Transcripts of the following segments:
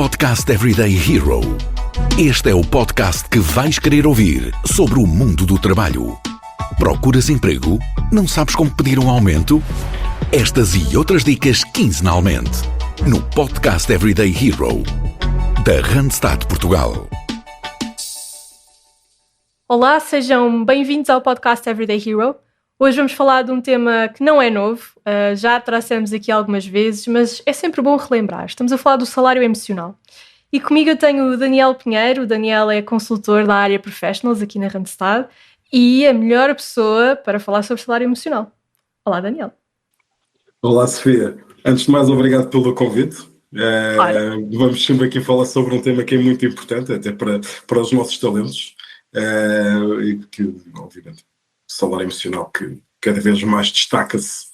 Podcast Everyday Hero. Este é o podcast que vais querer ouvir sobre o mundo do trabalho. Procuras emprego? Não sabes como pedir um aumento? Estas e outras dicas quinzenalmente no Podcast Everyday Hero da Randstad Portugal. Olá, sejam bem-vindos ao Podcast Everyday Hero. Hoje vamos falar de um tema que não é novo, já trouxemos aqui algumas vezes, mas é sempre bom relembrar. Estamos a falar do salário emocional. E comigo eu tenho o Daniel Pinheiro. O Daniel é consultor da área Professionals aqui na Randstad e a melhor pessoa para falar sobre salário emocional. Olá, Daniel. Olá, Sofia. Antes de mais, obrigado pelo convite. Vamos sempre aqui falar sobre um tema que é muito importante, até para os nossos talentos, e que, obviamente, o salário emocional que cada vez mais destaca-se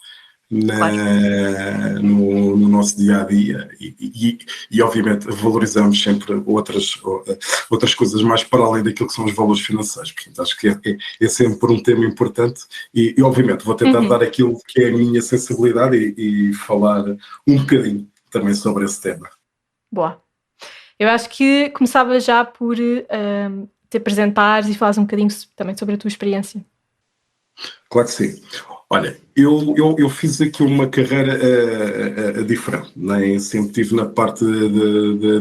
no nosso dia-a-dia e, obviamente, valorizamos sempre outras coisas mais para além daquilo que são os valores financeiros. Portanto, acho que é sempre um tema importante e obviamente, vou tentar dar aquilo que é a minha sensibilidade e falar um bocadinho também sobre esse tema. Boa. Eu acho que começava já por te apresentares e falares um bocadinho também sobre a tua experiência. Claro que sim. Olha, eu fiz aqui uma carreira diferente, nem sempre estive na parte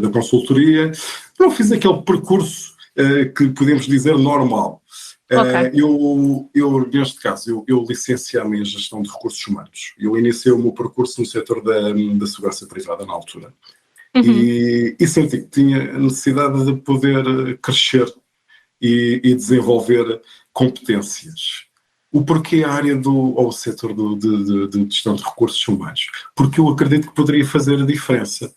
da consultoria, não fiz aquele percurso que podemos dizer normal. Okay. Eu neste caso, eu licenciei-me em Gestão de Recursos Humanos. Eu iniciei o meu percurso no setor da segurança privada na altura. E senti que tinha a necessidade de poder crescer e desenvolver competências. O porquê a área ou o setor de gestão de recursos humanos? Porque eu acredito que poderia fazer a diferença.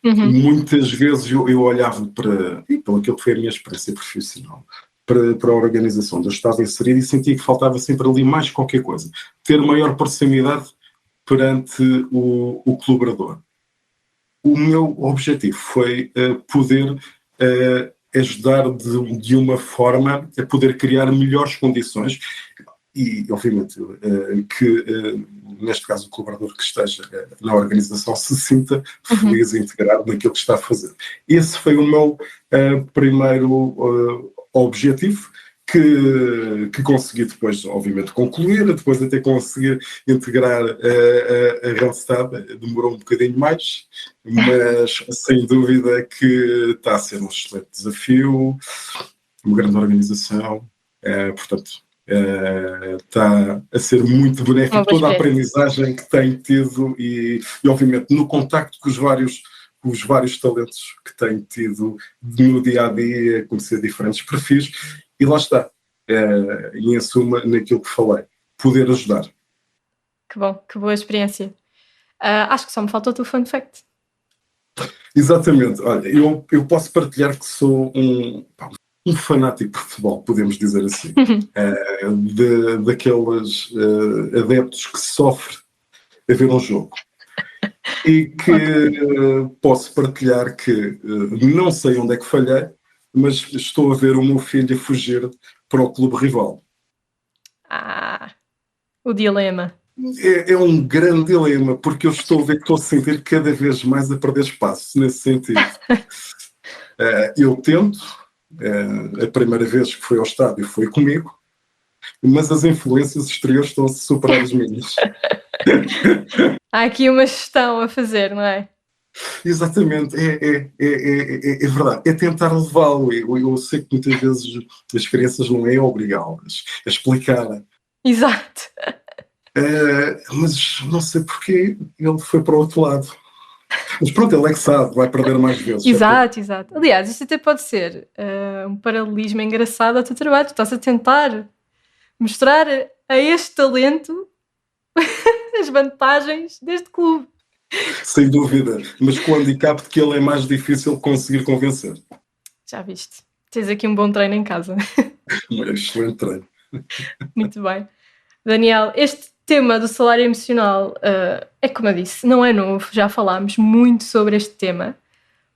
Muitas vezes eu olhava pelo aquilo que foi a minha experiência profissional, para a organização onde eu estava inserido e sentia que faltava sempre ali mais qualquer coisa. Ter maior proximidade perante o colaborador. O meu objetivo foi poder ajudar de uma forma a poder criar melhores condições e, obviamente, que, neste caso, o colaborador que esteja na organização se sinta feliz e integrado naquilo que está a fazer. Esse foi o meu primeiro objetivo, que consegui depois, obviamente, concluir, depois até conseguir integrar a Randstad. Demorou um bocadinho mais, mas sem dúvida que está a ser um excelente desafio, uma grande organização, portanto, está a ser muito benéfico toda a aprendizagem que tenho tido e obviamente, no contacto com os vários talentos que tenho tido no dia-a-dia, conhecer diferentes perfis. E lá está, e em suma, naquilo que falei, poder ajudar. Que bom, que boa experiência. Acho que só me faltou o teu fun fact. Exatamente, olha, eu posso partilhar que sou um fanático de futebol, podemos dizer assim, daqueles adeptos que sofrem a ver um jogo. E que posso partilhar que não sei onde é que falhei, mas estou a ver o meu filho fugir para o clube rival. O dilema. É um grande dilema, porque eu estou a sentir cada vez mais a perder espaço nesse sentido. Eu tento, a primeira vez que fui ao estádio foi comigo, mas as influências exteriores estão a superar as minhas. Há aqui uma gestão a fazer, não é? Exatamente, é verdade, é tentar levá-lo. Eu sei que muitas vezes as crianças não é obrigá-las a explicar. Exato. Mas não sei porque ele foi para o outro lado. Mas pronto, ele é que sabe, vai perder mais vezes. Exato. Aliás, isto até pode ser um paralelismo engraçado ao teu trabalho. Tu estás a tentar mostrar a este talento as vantagens deste clube. Sem dúvida, mas com o handicap de que ele é mais difícil conseguir convencer. Já viste. Tens aqui um bom treino em casa. Um excelente treino. Muito bem. Daniel, este tema do salário emocional é como eu disse, não é novo, já falámos muito sobre este tema,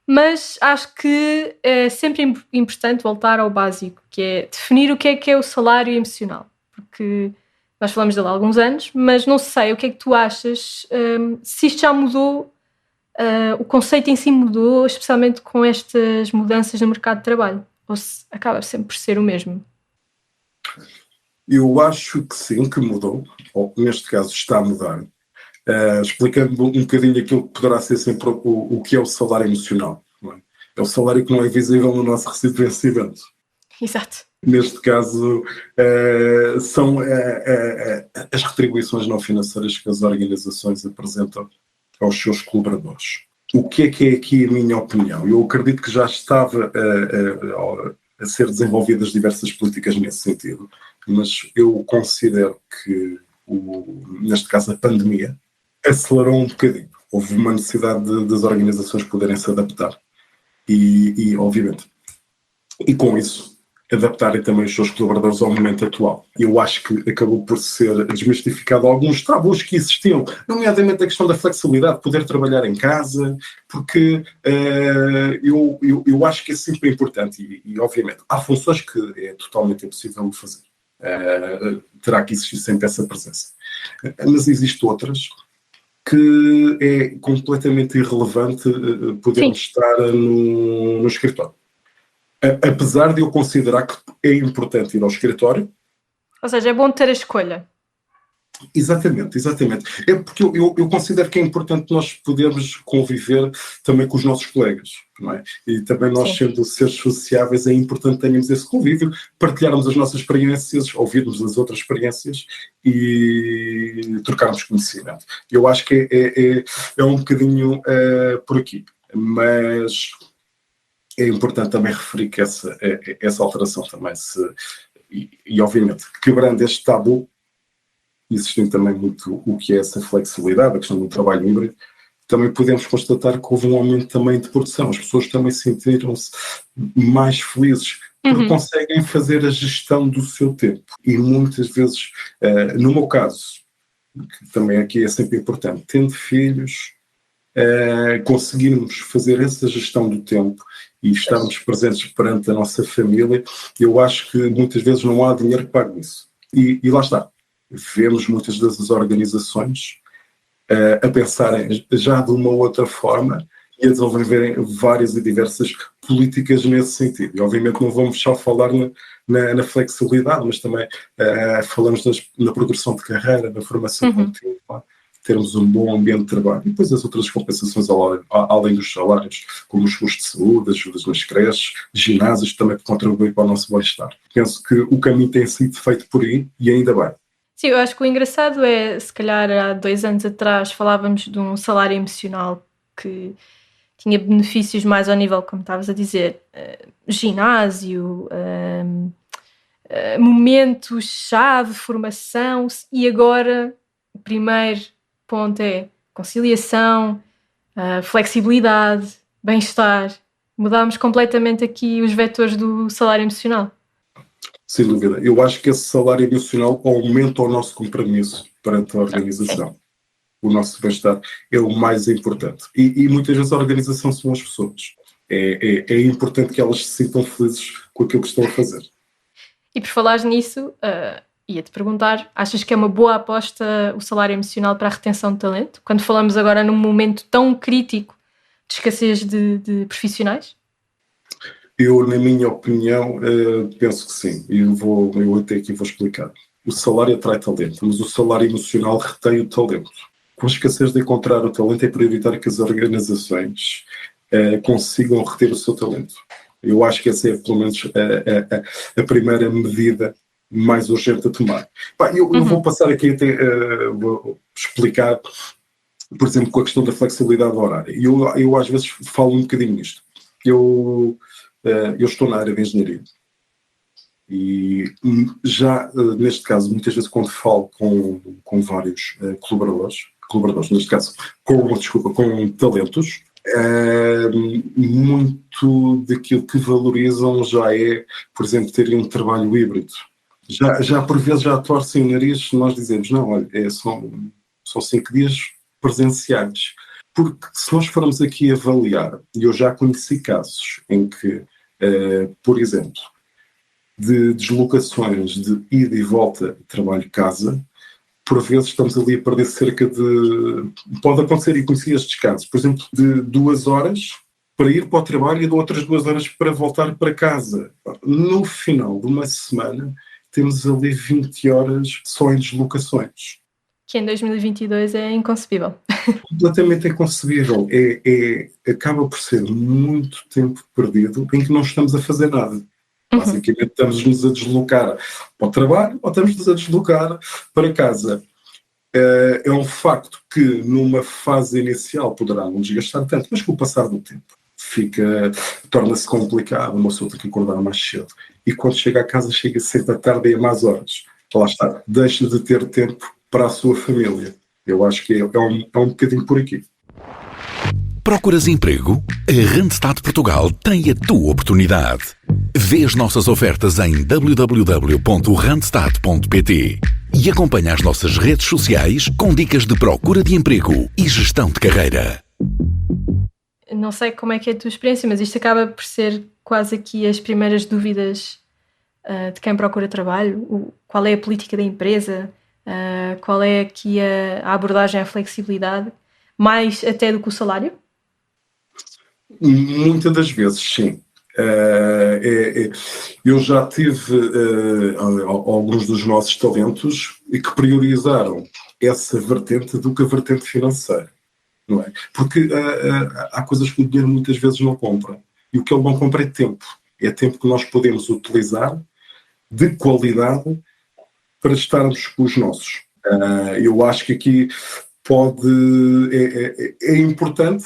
mas acho que é sempre importante voltar ao básico, que é definir o que é o salário emocional, porque nós falamos dele há alguns anos, mas não sei o que é que tu achas, se isto já mudou o conceito em si mudou, especialmente com estas mudanças no mercado de trabalho? Ou se acaba sempre por ser o mesmo? Eu acho que sim, que mudou, ou neste caso está a mudar. Explicando um bocadinho aquilo que poderá ser sempre o que é o salário emocional. Não é? É o salário que não é visível no nosso recibo de vencimento. Exato. Neste caso, são as retribuições não financeiras que as organizações apresentam aos seus colaboradores. O que é aqui a minha opinião? Eu acredito que já estava a ser desenvolvidas diversas políticas nesse sentido, mas eu considero que, neste caso, a pandemia acelerou um bocadinho. Houve uma necessidade das organizações poderem se adaptar e, obviamente, e com isso, adaptarem também os seus colaboradores ao momento atual. Eu acho que acabou por ser desmistificado alguns tabus que existiam, nomeadamente a questão da flexibilidade, poder trabalhar em casa, porque eu acho que é sempre importante e, obviamente, há funções que é totalmente impossível fazer. Terá que existir sempre essa presença. Mas existem outras que é completamente irrelevante podermos estar no escritório. Apesar de eu considerar que é importante ir ao escritório. Ou seja, é bom ter a escolha. Exatamente. É porque eu considero que é importante nós podermos conviver também com os nossos colegas, não é? E também nós, sendo seres sociáveis, é importante termos esse convívio, partilharmos as nossas experiências, ouvirmos as outras experiências e trocarmos conhecimento. Eu acho que é um bocadinho por aqui, mas é importante também referir que essa alteração também e obviamente, quebrando este tabu, existindo também muito o que é essa flexibilidade, a questão do trabalho híbrido, também podemos constatar que houve um aumento também de produção. As pessoas também sentiram-se mais felizes porque conseguem fazer a gestão do seu tempo. E muitas vezes, no meu caso, que também aqui é sempre importante, tendo filhos, conseguirmos fazer essa gestão do tempo e estarmos presentes perante a nossa família, eu acho que muitas vezes não há dinheiro que pague isso. E lá está. Vemos muitas das organizações a pensarem já de uma outra forma e a desenvolverem várias e diversas políticas nesse sentido. E obviamente não vamos só falar na flexibilidade, mas também falamos na progressão de carreira, na formação contínua, termos um bom ambiente de trabalho e depois as outras compensações além dos salários, como os custos de saúde, ajudas nas creches, ginásios, também contribuem para o nosso bem-estar. Penso que o caminho tem sido feito por aí e ainda bem. Sim, eu acho que o engraçado é, se calhar há 2 anos atrás falávamos de um salário emocional que tinha benefícios mais ao nível, como estavas a dizer, ginásio, momentos-chave, formação, e agora o primeiro ponto é conciliação, flexibilidade, bem-estar. Mudámos completamente aqui os vetores do salário emocional. Sem dúvida. Eu acho que esse salário emocional aumenta o nosso compromisso perante a organização. O nosso bem-estar é o mais importante. E muitas vezes a organização são as pessoas. É importante que elas se sintam felizes com aquilo que estão a fazer. E por falares nisso, ia-te perguntar, achas que é uma boa aposta o salário emocional para a retenção de talento? Quando falamos agora num momento tão crítico de escassez de profissionais? Eu, na minha opinião, penso que sim. E eu até aqui vou explicar. O salário atrai talento, mas o salário emocional retém o talento. Com a escassez de encontrar o talento, é prioritário que as organizações consigam reter o seu talento. Eu acho que essa é, pelo menos, a primeira medida mais urgente a tomar. Eu vou passar aqui até vou explicar, por exemplo, com a questão da flexibilidade horária. Eu às vezes falo um bocadinho nisto. Eu estou na área de engenharia e já, neste caso, muitas vezes quando falo com vários colaboradores, neste caso, com talentos, muito daquilo que valorizam já é, por exemplo, terem um trabalho híbrido. Já por vezes já torcem o nariz se nós dizemos, não, olha, são 5 dias presenciais. Porque se nós formos aqui avaliar, e eu já conheci casos em que, por exemplo, de deslocações de ida e volta trabalho-casa, por vezes estamos ali a perder cerca de... Pode acontecer, e conheci estes casos, por exemplo, de 2 horas para ir para o trabalho e de outras 2 horas para voltar para casa. No final de uma semana, temos ali 20 horas só em deslocações. Que em 2022 é inconcebível. Completamente inconcebível. Acaba por ser muito tempo perdido em que não estamos a fazer nada. Basicamente estamos-nos a deslocar para o trabalho ou estamos-nos a deslocar para casa. É um facto que numa fase inicial poderá não desgastar tanto, mas com o passar do tempo torna-se complicado, uma pessoa tem que acordar mais cedo. E quando chega a casa, chega sempre à tarde e a más horas. Lá está, deixa de ter tempo para a sua família. Eu acho que é um bocadinho por aqui. Procuras emprego? A Randstad Portugal tem a tua oportunidade. Vê as nossas ofertas em www.randstad.pt e acompanha as nossas redes sociais com dicas de procura de emprego e gestão de carreira. Não sei como é que é a tua experiência, mas isto acaba por ser quase aqui as primeiras dúvidas de quem procura trabalho. Qual é a política da empresa? Qual é aqui a abordagem à flexibilidade? Mais até do que o salário? Muitas das vezes, sim. Eu já tive alguns dos nossos talentos que priorizaram essa vertente do que a vertente financeira. Não é? Porque há coisas que o dinheiro muitas vezes não compra. E o que ele não compra é tempo. É tempo que nós podemos utilizar de qualidade para estarmos com os nossos. Eu acho que aqui é importante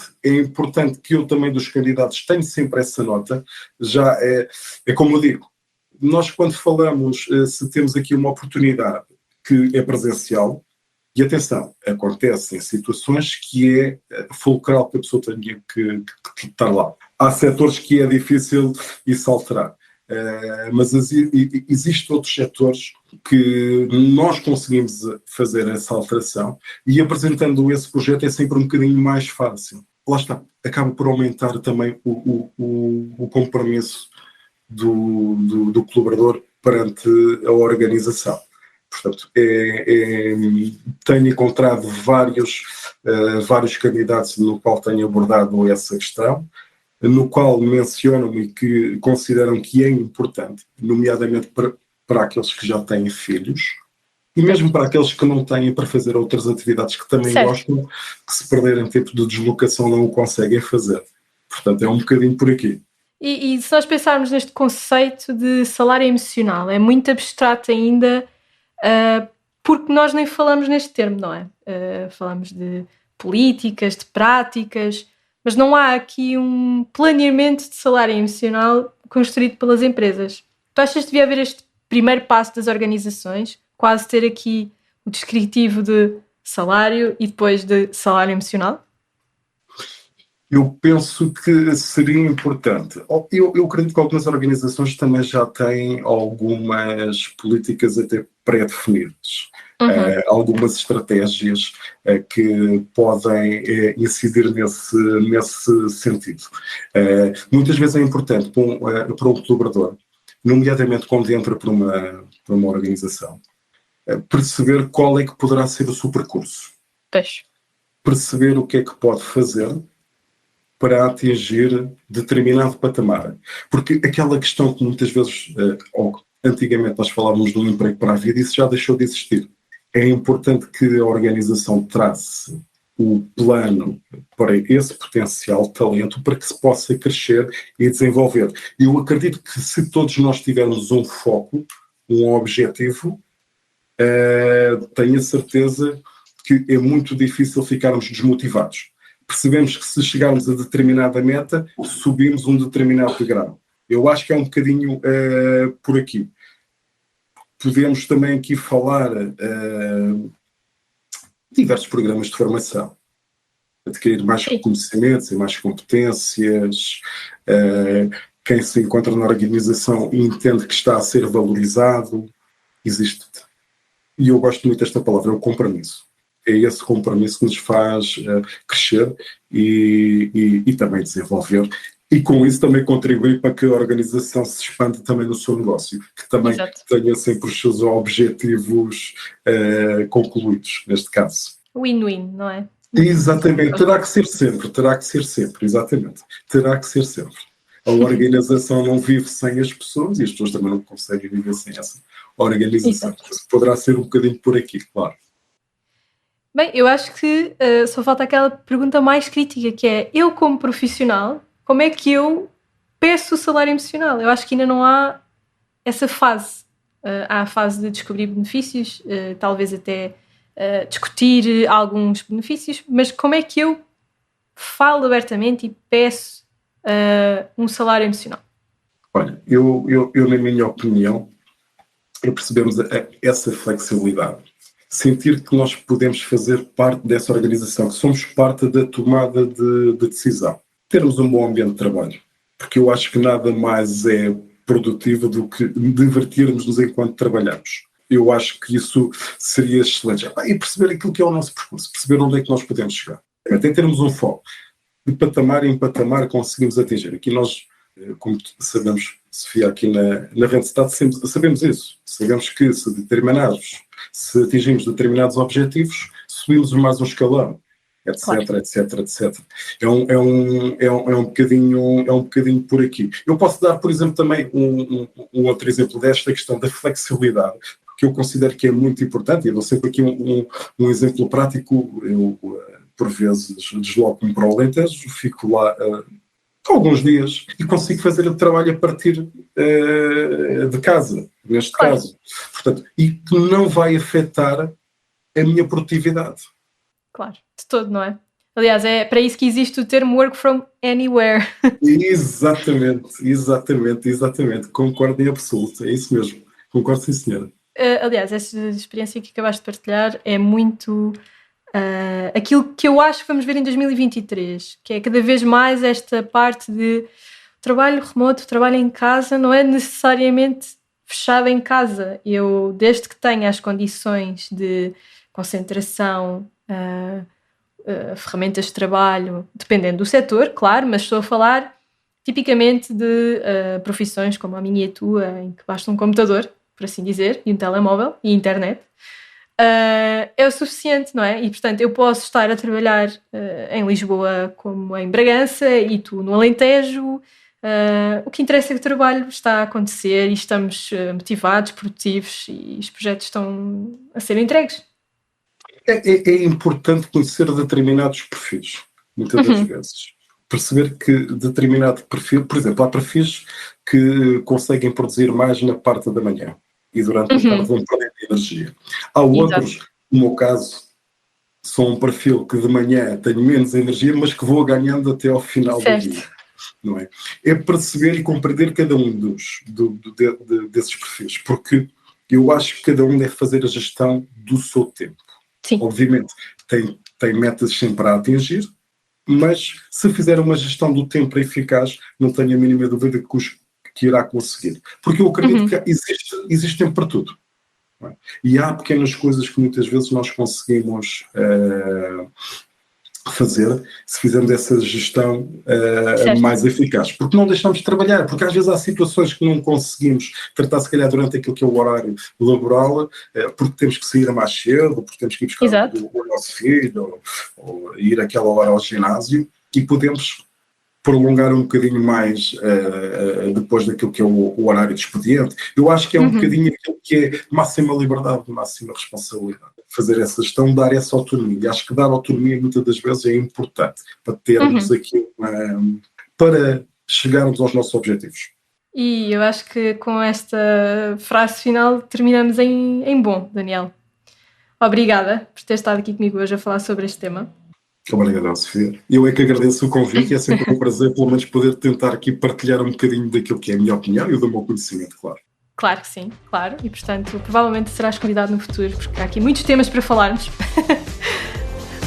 que eu também dos candidatos tenha sempre essa nota. Já é como eu digo, nós quando falamos, se temos aqui uma oportunidade que é presencial, e atenção, acontecem situações que é fulcral que a pessoa tenha que estar lá. Há setores que é difícil isso alterar. Mas existem outros setores que nós conseguimos fazer essa alteração e apresentando esse projeto é sempre um bocadinho mais fácil. Lá está, acaba por aumentar também o compromisso do colaborador perante a organização. Portanto, tenho encontrado vários candidatos no qual tenho abordado essa questão, no qual mencionam e que consideram que é importante, nomeadamente para aqueles que já têm filhos, e mesmo para aqueles que não têm, para fazer outras atividades que também gostam, que se perderem tempo de deslocação não o conseguem fazer. Portanto, é um bocadinho por aqui. E se nós pensarmos neste conceito de salário emocional, é muito abstrato ainda, porque nós nem falamos neste termo, não é? Falamos de políticas, de práticas, mas não há aqui um planeamento de salário emocional construído pelas empresas. Tu achas que devia haver este primeiro passo das organizações, quase ter aqui o descritivo de salário e depois de salário emocional? Eu penso que seria importante. Eu acredito que algumas organizações também já têm algumas políticas até pré-definidas. Algumas estratégias que podem incidir nesse sentido. Muitas vezes é importante para um colaborador, nomeadamente quando entra para uma organização, perceber qual é que poderá ser o seu percurso. Perceber o que é que pode fazer para atingir determinado patamar. Porque aquela questão que muitas vezes, antigamente nós falávamos de um emprego para a vida, isso já deixou de existir. É importante que a organização trace o plano para esse potencial talento para que se possa crescer e desenvolver. Eu acredito que se todos nós tivermos um foco, um objetivo, tenho a certeza que é muito difícil ficarmos desmotivados. Percebemos que se chegarmos a determinada meta, subimos um determinado degrau. Eu acho que é um bocadinho por aqui. Podemos também aqui falar diversos programas de formação, adquirir mais conhecimentos e mais competências. Quem se encontra na organização e entende que está a ser valorizado, existe. E eu gosto muito desta palavra, é o compromisso. É esse compromisso que nos faz crescer e também desenvolver E com isso também contribui para que a organização se expanda também no seu negócio, que também Exato. tenha sempre os seus objetivos concluídos, neste caso. Win-win, não é? Exatamente, terá que ser sempre, exatamente. Terá que ser sempre. A organização não vive sem as pessoas e as pessoas também não conseguem viver sem essa organização. Poderá ser um bocadinho por aqui, claro. Bem, eu acho que só falta aquela pergunta mais crítica, que é, eu como profissional, como é que eu peço o salário emocional? Eu acho que ainda não há essa fase. Há a fase de descobrir benefícios, talvez até discutir alguns benefícios, mas como é que eu falo abertamente e peço um salário emocional? Olha, eu na minha opinião, percebemos essa flexibilidade. Sentir que nós podemos fazer parte dessa organização, que somos parte da tomada de decisão. Termos um bom ambiente de trabalho. Porque eu acho que nada mais é produtivo do que divertirmos-nos enquanto trabalhamos. Eu acho que isso seria excelente. E perceber aquilo que é o nosso percurso, perceber onde é que nós podemos chegar. Até termos um foco. De patamar em patamar conseguimos atingir. Aqui nós, como sabemos, Sofia, aqui na Randstad, sabemos isso. Sabemos que se atingimos determinados objetivos, subimos mais um escalão, etc, claro. etc. É um bocadinho por aqui. Eu posso dar, por exemplo, também um outro exemplo desta questão da flexibilidade, que eu considero que é muito importante, e dou sempre aqui um exemplo prático. Eu, por vezes, desloco-me para o Alentejo, fico lá alguns dias e consigo fazer o trabalho a partir de casa, neste caso. Portanto, e que não vai afetar a minha produtividade. Claro, de todo, não é? Aliás, é para isso que existe o termo work from anywhere. Exatamente. Concordo em absoluto, é isso mesmo. Concordo, sim, senhora. Aliás, essa experiência que acabaste de partilhar é muito aquilo que eu acho que vamos ver em 2023, que é cada vez mais esta parte de trabalho remoto, trabalho em casa, não é necessariamente fechado em casa. Eu, desde que tenha as condições de concentração, ferramentas de trabalho, dependendo do setor, claro, mas estou a falar tipicamente de profissões como a minha e a tua, em que basta um computador, por assim dizer, e um telemóvel e internet, é o suficiente, não é? E, portanto, eu posso estar a trabalhar em Lisboa como em Bragança e tu no Alentejo. O que interessa é que o trabalho está a acontecer e estamos motivados, produtivos e os projetos estão a ser entregues. É importante conhecer determinados perfis, muitas das vezes. Perceber que determinado perfil, por exemplo, há perfis que conseguem produzir mais na parte da manhã e durante a tarde vão perder energia. Há outros, no meu caso, sou um perfil que de manhã tenho menos energia, mas que vou ganhando até ao final do dia. Não é? É perceber e compreender cada um desses perfis, porque eu acho que cada um deve fazer a gestão do seu tempo. Sim. Obviamente, tem metas sempre a atingir, mas se fizer uma gestão do tempo eficaz, não tenho a mínima dúvida que irá conseguir. Porque eu acredito que existe tempo para tudo. Não é? E há pequenas coisas que muitas vezes nós conseguimos fazer se fizermos essa gestão mais eficaz. Porque não deixamos de trabalhar, porque às vezes há situações que não conseguimos tratar, se calhar, durante aquilo que é o horário laboral, porque temos que sair mais cedo, porque temos que ir buscar o nosso filho, ou ir àquela hora ao ginásio, e podemos prolongar um bocadinho mais depois daquilo que é o horário de expediente. Eu acho que é um bocadinho aquilo que é máxima liberdade, máxima responsabilidade. Fazer essa gestão, dar essa autonomia. E acho que dar autonomia muitas das vezes é importante para termos aquilo, para chegarmos aos nossos objetivos. E eu acho que com esta frase final terminamos em bom, Daniel. Obrigada por ter estado aqui comigo hoje a falar sobre este tema. Obrigado, Sofia. Eu é que agradeço o convite e é sempre um prazer, pelo menos, poder tentar aqui partilhar um bocadinho daquilo que é a minha opinião e do meu conhecimento, claro. Claro que sim, claro. E, portanto, provavelmente serás convidado no futuro, porque há aqui muitos temas para falarmos.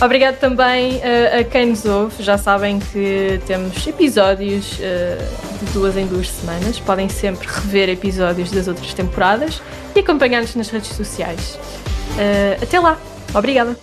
Obrigado também a quem nos ouve. Já sabem que temos episódios de 2 em 2 semanas. Podem sempre rever episódios das outras temporadas e acompanhar-nos nas redes sociais. Até lá. Obrigada.